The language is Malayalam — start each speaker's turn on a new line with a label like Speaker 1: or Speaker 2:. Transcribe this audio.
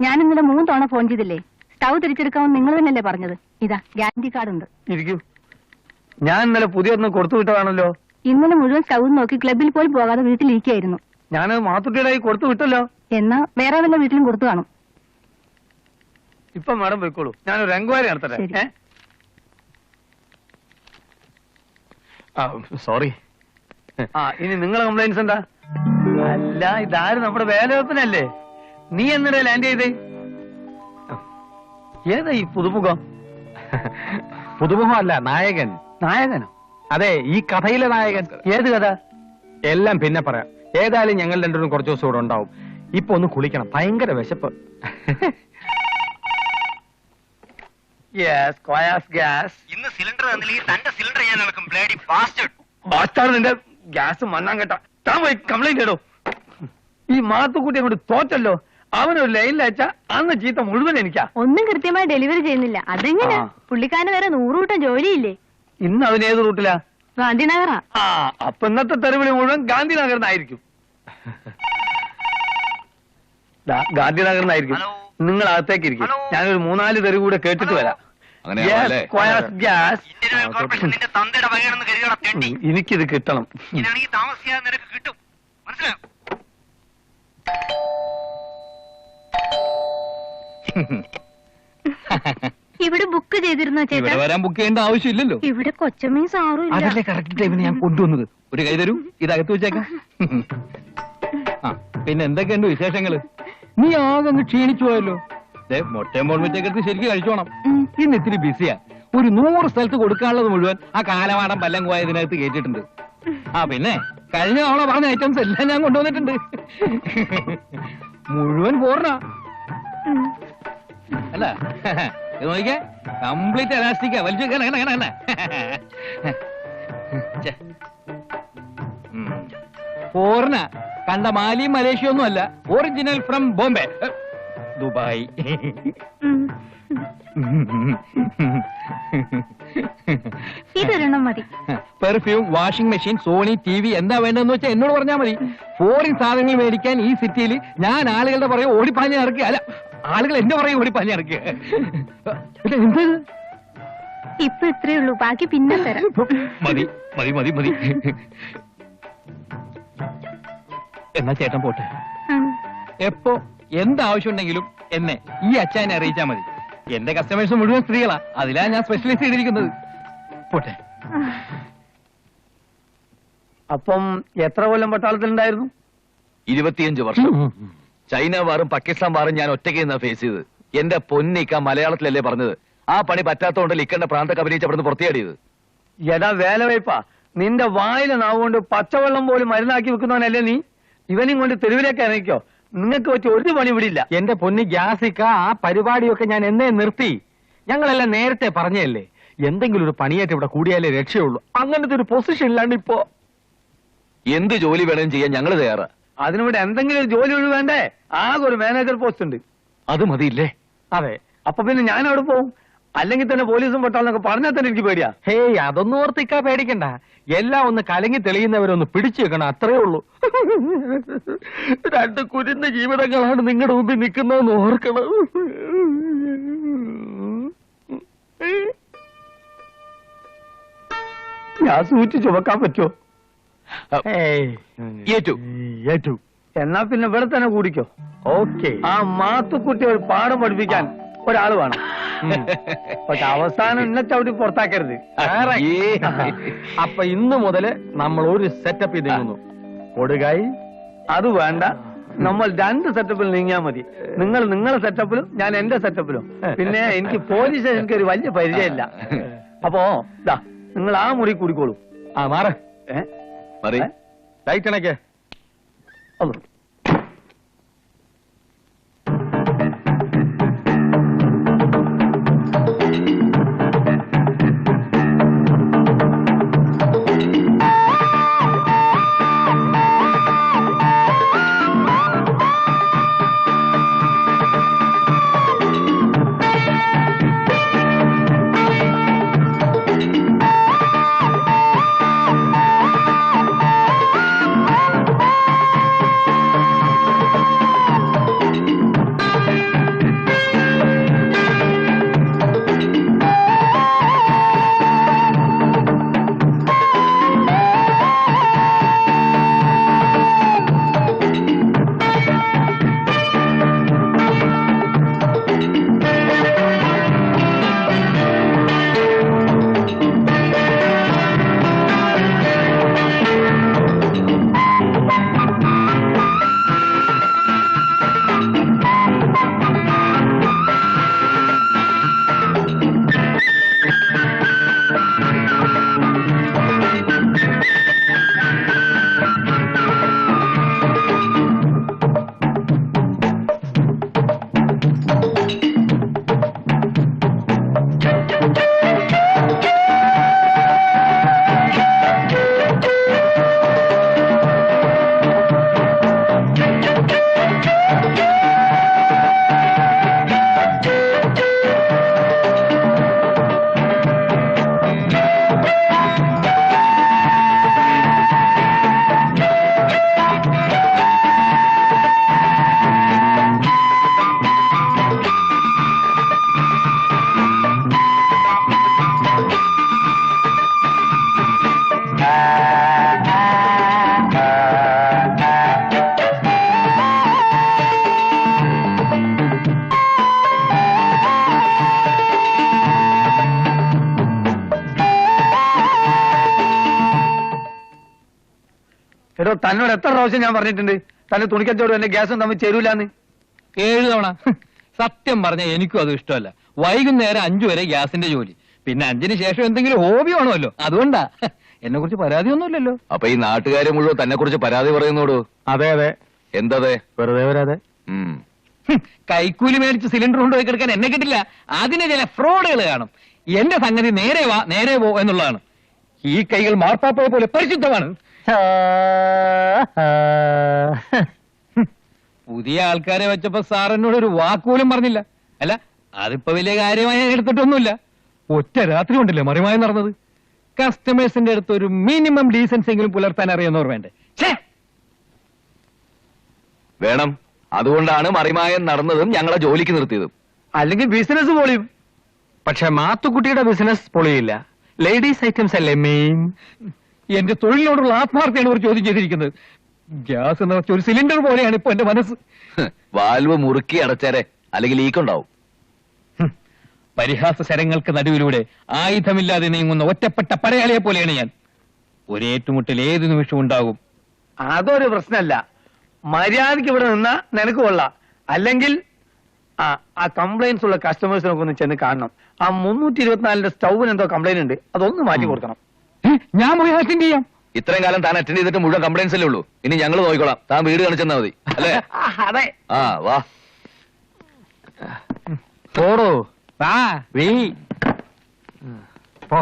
Speaker 1: ഞാൻ ഇന്നലെ 3 തവണ ഫോൺ ചെയ്തില്ലേ? സ്റ്റൗ തിരിച്ചെടുക്കാമെന്ന് നിങ്ങൾ തന്നെയല്ലേ പറഞ്ഞത്? ഇതാ ഗ്യാരണ്ടി കാർഡ് ഉണ്ട്.
Speaker 2: ഇരിക്കൂ. ഞാൻ ഇന്നലെ പുതിയൊന്ന് കൊടുത്തു വിട്ടതാണല്ലോ.
Speaker 1: ഇന്നലെ മുഴുവൻ സ്റ്റൗ നോക്കി ക്ലബിൽ പോലും പോകാതെ വീട്ടിലിരിക്കായിരുന്നു.
Speaker 2: ഞാനത് മാത്തുട്ടിയുടെ കൊടുത്തു വിട്ടല്ലോ.
Speaker 1: എന്നാ വേറെ വല്ല വീട്ടിലും കൊടുത്തു കാണും.
Speaker 2: ഇപ്പൊ മാഡം പോയിക്കോളൂ, ഞാനൊരു എൻക്വയറി നടത്തട്ടെ.
Speaker 3: സോറി.
Speaker 2: ഇനി നിങ്ങളെ കംപ്ലൈൻസ് എന്താ? അല്ല, ഇതാരും നമ്മുടെ വേലവെപ്പിനല്ലേ? നീ എന്നിടെ ലാൻഡ് ചെയ്തേ? ഏതാ ഈ പുതുമുഖം?
Speaker 3: പുതുമുഖമല്ല, നായകൻ.
Speaker 2: നായകനോ?
Speaker 3: അതെ, ഈ കഥയിലെ നായകൻ.
Speaker 2: ഏത് കഥ?
Speaker 3: എല്ലാം പിന്നെ പറയാം. ഏതായാലും ഞങ്ങൾ രണ്ടുപേരും കുറച്ച് ദിവസം ഇവിടെ ഉണ്ടാവും. ഇപ്പൊ ഒന്ന് കുളിക്കണം, ഭയങ്കര വിശപ്പ്.
Speaker 2: ഇന്ന് സിലിണ്ടർ തന്നില്ലെങ്കിൽ തന്റെ സിലിണ്ടർ ഞാൻ നടക്കും. ബാസ്റ്റാർഡ് നിന്റെ ഗ്യാസ് മണ്ണാൻ കേട്ടാ. താൻ പോയി കംപ്ലൈന്റ് ഇടോ. ഈ മാത്തുക്കുട്ടി അങ്ങോട്ട് തോറ്റല്ലോ. അവനൊരു ലൈനിൽ അയച്ചാ അന്ന് ചീത്ത മുഴുവൻ എനിക്കാ.
Speaker 1: ഒന്നും കൃത്യമായി ഡെലിവറി ചെയ്യുന്നില്ല. അതെങ്ങനെ? പുള്ളിക്കാരന് വേറെ 100 കൂട്ടം ജോലിയില്ലേ?
Speaker 2: ഇന്ന് അവൻ ഏത് റൂട്ടിലാ?
Speaker 1: ഗാന്ധിനഗറാ.
Speaker 2: അപ്പൊ ഇന്നത്തെ തെരുവിളി മുഴുവൻ ഗാന്ധിനഗറിനായിരിക്കും. ഗാന്ധിനഗറിനായിരിക്കും. നിങ്ങൾ അകത്തേക്ക് ഇരിക്കും. ഞാനൊരു 3-4 തെരുവ് കൂടെ കേട്ടിട്ട് വരാം. എനിക്കിത് കിട്ടണം.
Speaker 4: കിട്ടും. മനസ്സിലായോ?
Speaker 1: ഇവിടെ ബുക്ക് ചെയ്തിരുന്നോ ചേട്ടാ?
Speaker 3: ഇവിടെ വരാൻ ബുക്ക് ചെയ്യേണ്ട ആവശ്യമില്ലല്ലോ.
Speaker 1: ഇവിടെ കൊച്ചമ്മയും സാറും ഇല്ല.
Speaker 3: അതല്ലേ കറക്റ്റ് ടൈമിന് ഞാൻ കൊണ്ടുവന്നത്. ഒരു കൈ തരൂ, ഇതകത്ത് വെച്ചേക്കാം. പിന്നെ എന്തൊക്കെയുണ്ട് വിശേഷങ്ങള്? നീ ആകെ അങ്ങ് ക്ഷീണിച്ചു പോയല്ലോ. മൊട്ടയും ബോൺമിറ്റൊക്കെ ശരിക്കും കഴിച്ചോണം. ഇന്ന് ഇത്തിരി ബിസിയാ. ഒരു 100 സ്ഥലത്ത് കൊടുക്കാനുള്ളത് മുഴുവൻ ആ കാലമാടം പല്ലങ്കുവായ ഇതിനകത്ത് കേട്ടിട്ടുണ്ട്. പിന്നെ കഴിഞ്ഞ തവണ പറഞ്ഞ ഐറ്റംസ് എല്ലാം ഞാൻ കൊണ്ടുവന്നിട്ടുണ്ട്. മുഴുവൻ പോർണ അല്ല. ഇത് നോക്കിക്കേ, കംപ്ലീറ്റ് എലാസ്റ്റിക്കാ. വലിച്ചു പോർണ. കണ്ട മാലിയും മലേഷ്യ ഒന്നും അല്ല, ഒറിജിനൽ ഫ്രം ബോംബെ, ദുബായ്.
Speaker 1: ഇതൊരെണ്ണം മതി.
Speaker 3: Perfume, washing machine, Sony, TV എന്താ വേണ്ടതെന്ന് വെച്ചാൽ എന്നോട് പറഞ്ഞാൽ മതി. ഫോറിൻ സാധനങ്ങൾ മേടിക്കാൻ ഈ സിറ്റിയിൽ ഞാൻ ആളുകളുടെ പുറകെ ഓടിപ്പാഞ്ഞ് ഇറക്കുക. അല്ല, ആളുകൾ എന്റെ പുറകെ ഓടിപ്പാഞ്ഞ് ഇറക്കുക. എന്ത്?
Speaker 1: ഇപ്പൊ ഇത്രേ ഉള്ളൂ, ബാക്കി പിന്നെ തരാം.
Speaker 3: മതി മതി മതി മതി. എന്നാ ചേട്ടൻ പോട്ടെ. എപ്പോ എന്താവശ്യം ഉണ്ടെങ്കിലും എന്നെ ഈ അച്ഛനെ അറിയിച്ചാൽ മതി. എന്റെ കസ്റ്റമേഴ്സ് മുഴുവൻ സ്ത്രീകളാ, അതിലാ ഞാൻ സ്പെഷ്യലൈസ് ചെയ്തിരിക്കുന്നത്. പോട്ടെ.
Speaker 2: അപ്പം എത്ര കൊല്ലം പട്ടാളത്തിലുണ്ടായിരുന്നു?
Speaker 4: 25 വർഷം. ചൈന വാറും പാകിസ്ഥാൻ വാറും ഞാൻ ഒറ്റയ്ക്ക് നിന്നാ ഫേസ് ചെയ്ത്. എന്റെ പൊന്നിക്ക മലയാളത്തിലല്ലേ പറഞ്ഞത്. ആ പണി പറ്റാത്തോണ്ട് ലിക്കന്റെ പ്രാന്തക്ക് അഭിനയിച്ച് അവിടുന്ന് പുറത്തിയാടിയത്.
Speaker 2: എടാ വേലവയ്പാ, നിന്റെ വായിലെ നാവുകൊണ്ട് പച്ചവെള്ളം പോലും മരുന്നാക്കി വെക്കുന്നവനല്ലേ നീ? ഇവനും കൊണ്ട് തെരുവിലേക്ക് ഇറങ്ങിക്കോ. നിങ്ങൾക്ക് വെച്ച് ഒരു പണി വിടില്ല.
Speaker 3: എന്റെ പൊന്നി ഗ്യാസിക്ക, ആ പരിപാടിയൊക്കെ ഞാൻ എന്നേ നിർത്തി. ഞങ്ങളെല്ലാം നേരത്തെ പറഞ്ഞല്ലേ, എന്തെങ്കിലും ഒരു പണിയായിട്ട് ഇവിടെ കൂടിയാലേ രക്ഷയുള്ളൂ. അങ്ങനത്തെ ഒരു പൊസിഷനിലാണ് ഇപ്പോ.
Speaker 4: എന്ത് ജോലി വേണമെങ്കിലും ചെയ്യാൻ ഞങ്ങൾ തയ്യാറാ.
Speaker 2: അതിനിവിടെ എന്തെങ്കിലും ഒരു ജോലി ഒഴിവ് വേണ്ടേ? ആകെ ഒരു മാനേജർ പോസ്റ്റ് ഉണ്ട്.
Speaker 4: അത് മതിയില്ലേ?
Speaker 2: അതെ. അപ്പൊ പിന്നെ ഞാൻ അവിടെ പോവും. അല്ലെങ്കിൽ തന്നെ പോലീസും പട്ടാളെന്നൊക്കെ പറഞ്ഞാൽ തന്നെ എനിക്ക് പേടിയാ.
Speaker 3: ഹേയ്, അതൊന്നും ഓർത്തിക്കാ പേടിക്കണ്ട. എല്ലാം ഒന്ന് കലങ്ങി തെളിയുന്നവരൊന്ന് പിടിച്ചു വെക്കണം, അത്രേ ഉള്ളൂ. 2 കുരുന്ന ജീവിതങ്ങളാണ് നിങ്ങളുടെ മുമ്പിൽ നിൽക്കുന്നതെന്ന് ഓർക്കണം.
Speaker 2: ഞാൻ സൂചിച്ച് ചുമക്കാൻ പറ്റുമോ?
Speaker 4: ഏറ്റു.
Speaker 2: എന്നാ പിന്നെ ഇവിടെ തന്നെ കൂടിക്കോ.
Speaker 3: ഓക്കെ.
Speaker 2: ആ മാത്തുക്കുട്ടി ഒരു പാഠം പഠിപ്പിക്കാൻ ഒരാൾ വേണം. പക്ഷെ അവസാനം ഇന്നെ ചവിട്ടി പുറത്താക്കരുത്.
Speaker 3: അപ്പൊ ഇന്ന് മുതല് നമ്മൾ ഒരു സെറ്റപ്പ് ചെയ്തിരുന്നു. കൊടുകായി
Speaker 2: അത് വേണ്ട, നമ്മൾ 2 സെറ്റപ്പിൽ നീങ്ങിയാൽ മതി. നിങ്ങൾ നിങ്ങളുടെ സെറ്റപ്പിലും ഞാൻ എന്റെ സെറ്റപ്പിലും. പിന്നെ എനിക്ക് പോലീസ് സ്റ്റേഷനിക്ക് ഒരു വലിയ പരിചയമില്ല. അപ്പോ നിങ്ങൾ ആ മുറി കൂടിക്കോളൂ.
Speaker 3: മാറ്.
Speaker 4: മറി
Speaker 3: ലൈറ്റ് അണയ്ക്ക്.
Speaker 2: എടോ തന്നോട് എത്ര പ്രാവശ്യം ഞാൻ പറഞ്ഞിട്ടുണ്ട് തന്നെ തുണിക്കച്ചവടം എന്റെ ഗ്യാസും തമ്മിൽ ചേരൂലെന്ന്.
Speaker 3: 7 തവണ. സത്യം പറഞ്ഞ എനിക്കും അത് ഇഷ്ടമല്ല. വൈകുന്നേരം 5 വരെ ഗ്യാസിന്റെ ജോലി, പിന്നെ 5-ന് ശേഷം എന്തെങ്കിലും ഹോബി വേണമല്ലോ, അതുകൊണ്ടാ. എന്നെ കുറിച്ച് പരാതിയൊന്നുമില്ലല്ലോ.
Speaker 4: അപ്പൊ ഈ നാട്ടുകാരെ മുഴുവൻ തന്നെ കുറിച്ച് പരാതി പറയുന്നോടു.
Speaker 2: അതെ അതെ,
Speaker 4: എന്തതെ?
Speaker 2: വെറുതെ വരാതെ.
Speaker 3: കൈക്കൂലി മേടിച്ച് സിലിണ്ടർ കൊണ്ടുപോയി കിടക്കാൻ എന്നെ കിട്ടില്ല. അതിന് ചില ഫ്രോഡുകൾ കാണും. എന്റെ സംഗതി നേരെ വാ നേരെ പോ എന്നുള്ളതാണ്. ഈ കൈകൾ മാർപ്പാപ്പയെ പോലെ പരിശുദ്ധമാണ്. പുതിയ ആൾക്കാരെ വെച്ചപ്പോ സാർ എന്നോട് ഒരു വാക്കുപോലും പറഞ്ഞില്ല. അല്ല, അതിപ്പോ വലിയ കാര്യമായി ഞാൻ എടുത്തിട്ടൊന്നുമില്ല. ഒറ്റ രാത്രി കൊണ്ടല്ലേ മറിമായി നടന്നത്. കസ്റ്റമേഴ്സിന്റെ അടുത്ത് ഒരു മിനിമം ഡീസൻസ് എങ്കിലും പുലർത്താൻ അറിയുന്നവർ വേണ്ടേ?
Speaker 4: വേണം. അതുകൊണ്ടാണ് മറിമായം നടന്നതും ഞങ്ങളെ ജോലിക്ക് നിർത്തിയതും.
Speaker 2: അല്ലെങ്കിൽ ബിസിനസ് പൊളിയും.
Speaker 3: പക്ഷെ മാത്തുക്കുട്ടിയുടെ ബിസിനസ് പൊളിയില്ല. ലേഡീസ് ഐറ്റംസ് അല്ലേ മെയിൻ. എന്റെ തൊഴിലിനോടുള്ള ആത്മാർത്ഥയാണ് ഒരു ചോദ്യം ചെയ്തിരിക്കുന്നത്. ഗ്യാസ് എന്ന് വെച്ച ഒരു സിലിണ്ടർ പോലെയാണ് ഇപ്പൊ എന്റെ മനസ്സ്.
Speaker 4: വാൽവ് മുറുക്കി അടച്ചാരെ, അല്ലെങ്കിൽ ലീക്കുണ്ടാവും.
Speaker 3: പരിഹാസ ശരങ്ങൾക്ക് നടുവിലൂടെ ആയുധമില്ലാതെ നീങ്ങുന്ന ഒറ്റപ്പെട്ട പടയാളിയെ പോലെയാണ് ഞാൻ. ഒരേറ്റുമുട്ടൽ ഏത് നിമിഷവും ഉണ്ടാകും.
Speaker 2: അതൊരു പ്രശ്നമല്ല. മര്യാദക്ക് ഇവിടെ നിന്നാ നിനക്ക് കൊള്ളാം. അല്ലെങ്കിൽ ആ കംപ്ലൈൻസ് ഉള്ള കസ്റ്റമേഴ്സിനൊക്കെ ഒന്ന് ചെന്ന് കാണണം. ആ 324 സ്റ്റൗവിന് എന്തോ കംപ്ലൈന്റ് ഉണ്ട്, അതൊന്ന് മാറ്റി കൊടുക്കണം.
Speaker 3: ഞാൻ പോയി അറ്റൻഡ് ചെയ്യാം.
Speaker 4: ഇത്രയും കാലം താൻ അറ്റൻഡ് ചെയ്തിട്ട് മുഴുവൻ കംപ്ലൈൻസ് അല്ലേ ഉള്ളൂ. ഇനി ഞങ്ങൾ നോക്കിക്കോളാം. താൻ വീട് കാണിച്ചെന്നാ മതി അല്ലേ?
Speaker 2: അതെ.
Speaker 4: ആ വാ.
Speaker 3: പോടോ വാ. പോ.